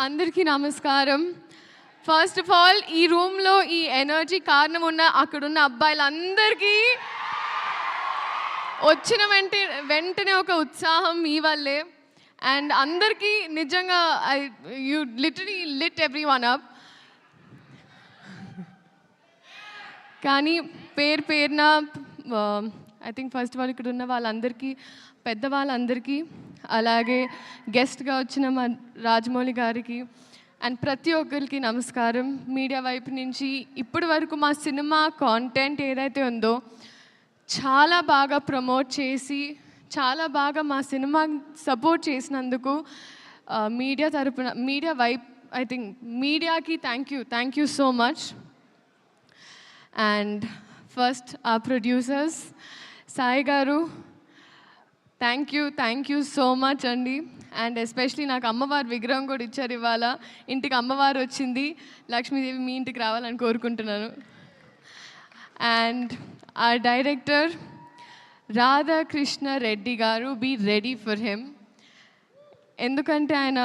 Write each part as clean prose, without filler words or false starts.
అందరికీ నమస్కారం. First of all ఈ రూమ్లో ఈ ఎనర్జీ కారణం ఉన్న అక్కడున్న అబ్బాయిలందరికీ వచ్చిన వెంటనే ఒక ఉత్సాహం మీ వల్లే. అండ్ అందరికీ నిజంగా you literally lit everyone up. కానీ పేరున I think first of all ఇక్కడ ఉన్న వాళ్ళందరికీ, పెద్దవాళ్ళందరికీ, అలాగే గెస్ట్గా వచ్చిన మా రాజమౌళి గారికి అండ్ ప్రతి ఒక్కరికి నమస్కారం. మీడియా వైపు నుంచి ఇప్పటి వరకు మా సినిమా కాంటెంట్ ఏదైతే ఉందో చాలా బాగా ప్రమోట్ చేసి, చాలా బాగా మా సినిమా సపోర్ట్ చేసినందుకు మీడియా వైపు ఐ థింక్ మీడియాకి thank you so much. And first ఆ ప్రొడ్యూసర్స్ సాయి గారు, థ్యాంక్ యూ సో మచ్ అండి. అండ్ ఎస్పెషలీ నాకు అమ్మవారి విగ్రహం కూడా ఇచ్చారు ఇవాళ. ఇంటికి అమ్మవారు వచ్చింది, లక్ష్మీదేవి మీ ఇంటికి రావాలని కోరుకుంటున్నాను. అండ్ ఆ డైరెక్టర్ రాధాకృష్ణ రెడ్డి గారు, బీ రెడీ ఫర్ హిమ్. ఎందుకంటే ఆయన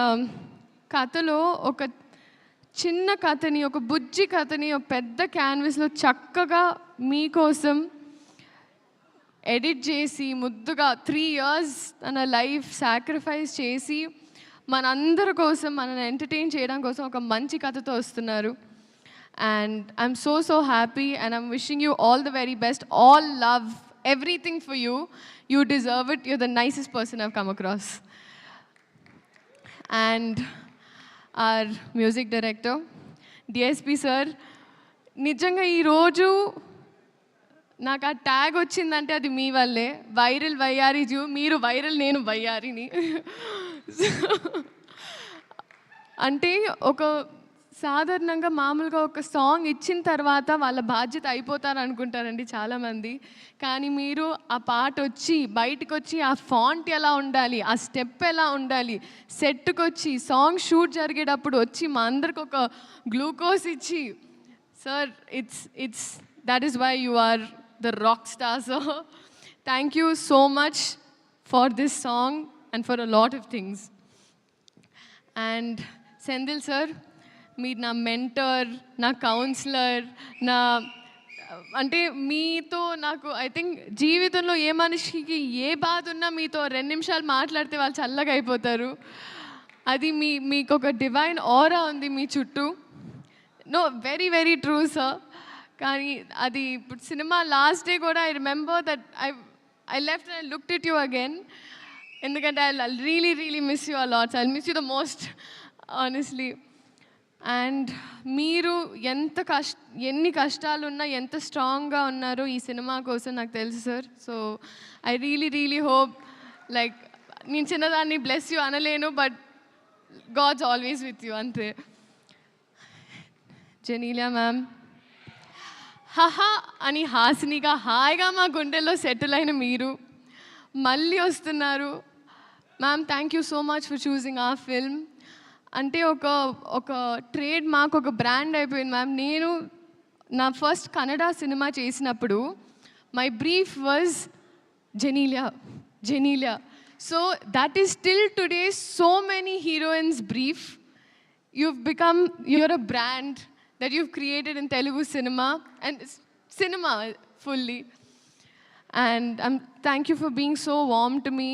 కథలో ఒక చిన్న కథని, ఒక బుజ్జి కథని ఒక పెద్ద క్యాన్వస్లో చక్కగా మీకోసం ఎడిట్ చేసి ముద్దుగా 3 years తన లైఫ్ సాక్రిఫైస్ చేసి మనందరి కోసం, మనల్ని ఎంటర్టైన్ చేయడం కోసం ఒక మంచి కథతో వస్తున్నారు. And I'm so happy and I'm wishing you all the very best. All love, everything for you. You deserve it. You're the nicest person I've come across. And our music director DSP sir, నిజంగా ఈరోజు నాకు ఆ tag వచ్చిందంటే అది మీ వల్లే. Viral వయ్యారి zoo, మీరు viral, నేను వయ్యారిని. అంటే ఒక సాధారణంగా మామూలుగా ఒక సాంగ్ ఇచ్చిన తర్వాత వాళ్ళ బాధ్యత అయిపోతారు అనుకుంటారండి చాలామంది. కానీ మీరు ఆ పాట వచ్చి బయటకు వచ్చి ఆ ఫాంట్ ఎలా ఉండాలి, ఆ స్టెప్ ఎలా ఉండాలి, సెట్కి వచ్చి సాంగ్ షూట్ జరిగేటప్పుడు వచ్చి మా అందరికి ఒక గ్లూకోజ్ ఇచ్చి, sir it's that is why you are the rock star, so thank you so much for this song and for a lot of things. And Sendil sir, మీరు నా మెంటర్, నా councillor, నా అంటే మీతో నాకు ఐ థింక్ జీవితంలో ఏ మనిషికి ఏ బాధ ఉన్నా మీతో 2 నిమిషాలు మాట్లాడితే వాళ్ళు చల్లగా అయిపోతారు. అది మీకు ఒక డివైన్ ఆరా ఉంది మీ చుట్టూ. No, very true sir. కానీ అది ఇప్పుడు సినిమా లాస్ట్ డే కూడా I remember that I left and I looked at you again. ఎందుకంటే I really miss you a lot. I miss you the most honestly. And మీరు ఎన్ని కష్టాలున్నా ఎంత స్ట్రాంగ్గా ఉన్నారో ఈ సినిమా కోసం నాకు తెలుసు sir. So I really hope, like నేను చిన్నదాన్ని బ్లెస్ యూ అనలేను, but God's always with you, అంతే. జెనీలియా మ్యామ్, హహా అని హాసినిగా హాయిగా మా గుండెల్లో సెటిల్ అయిన మీరు మళ్ళీ వస్తున్నారు. Ma'am, thank you so much for choosing ఆ ఫిల్మ్. అంటే ఒక ట్రేడ్ మార్క్, ఒక బ్రాండ్ అయిపోయింది మ్యామ్. నేను నా ఫస్ట్ కన్నడ సినిమా చేసినప్పుడు my brief was Genelia. So that is still today so many heroines brief. you're a brand that you've created in Telugu cinema and cinema fully. And thank you for being so warm to me.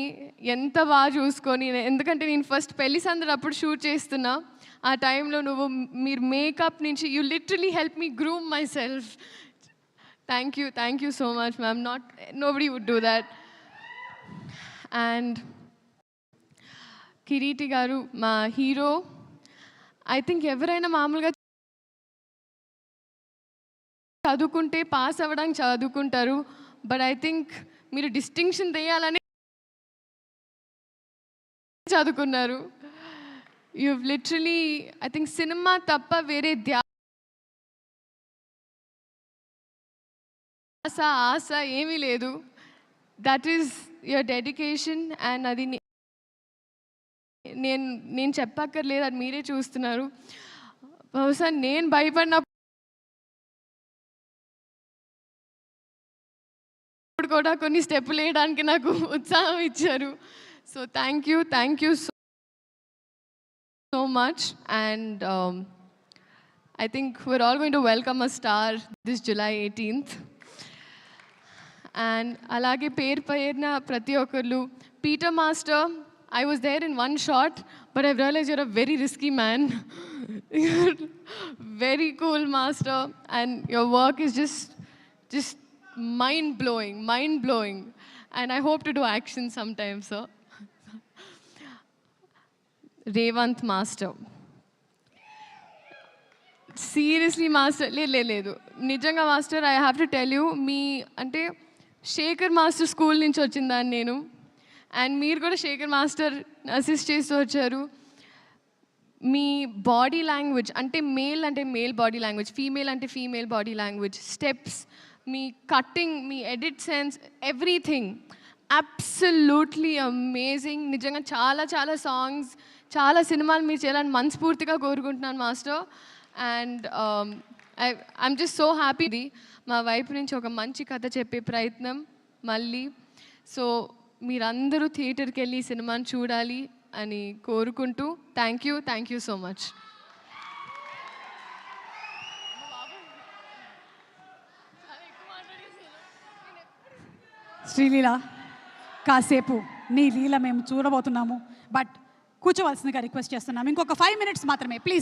ఎంత బాగా చూసుకొని, ఎందుకంటే నేను first పెళ్లి సందడి అప్పుడు shoot చేస్తున్నా. ఆ టైంలో మీరు మేకప్ నుంచి you literally help me groom myself. Thank you so much ma'am. Nobody would do that. And Kireeti garu, మా హీరో. ఐ థింక్ ఎవరైనా మామూలుగా చదువుకుంటే పాస్ అవ్వడానికి చదువుకుంటారు, బట్ ఐ థింక్ మీరు డిస్టింక్షన్ తీయాలని చదువుకున్నారు. You literally I think cinema తప్ప వేరే ఆశ ఏమీ లేదు. That is your dedication. And అది నేను చెప్పక్కర్లేదు, అది మీరే చూస్తున్నారు. బహుశా నేను భయపడినప్పుడు కూడా కొన్ని స్టెప్పులు వేయడానికి నాకు ఉత్సాహం ఇచ్చారు. So thank you so so much, and I think we're all going to welcome a star this July 18th. And అలాగే పేరున ప్రతి ఒక్కరు Peter master, I was there in one shot, but I've realized you're a very risky man. You're very cool, master, and your work is just mind blowing, and I hope to do action sometime, sir. Revanth master, seriously master, లేదు నిజంగా master, I have to tell you, మీ అంటే Sekhar master school నుంచి వచ్చిందాన్ని నేను, and మీరు కూడా Shekhar master assist చేస్తూ వచ్చారు. మీ బాడీ లాంగ్వేజ్ అంటే మేల్ బాడీ లాంగ్వేజ్, ఫీమేల్ అంటే ఫీమేల్ బాడీ లాంగ్వేజ్, స్టెప్స్, మీ కట్టింగ్, మీ edit sense, everything absolutely amazing. నిజంగా చాలా చాలా సాంగ్స్, చాలా సినిమాలు మీరు చేయాలని మనస్ఫూర్తిగా కోరుకుంటున్నాను master. And I'm just so happy. మా వైపు నుంచి ఒక మంచి కథ చెప్పే ప్రయత్నం మళ్ళీ. సో మీరందరూ థియేటర్కి వెళ్ళి ఈ సినిమాని చూడాలి అని కోరుకుంటూ thank you so much. Sreeleela, కాసేపు నీ లీల మేము చూడబోతున్నాము, బట్ కూర్చోవలసిందిగా రిక్వెస్ట్ చేస్తున్నాము. ఇంకొక 5 minutes మాత్రమే ప్లీజ్.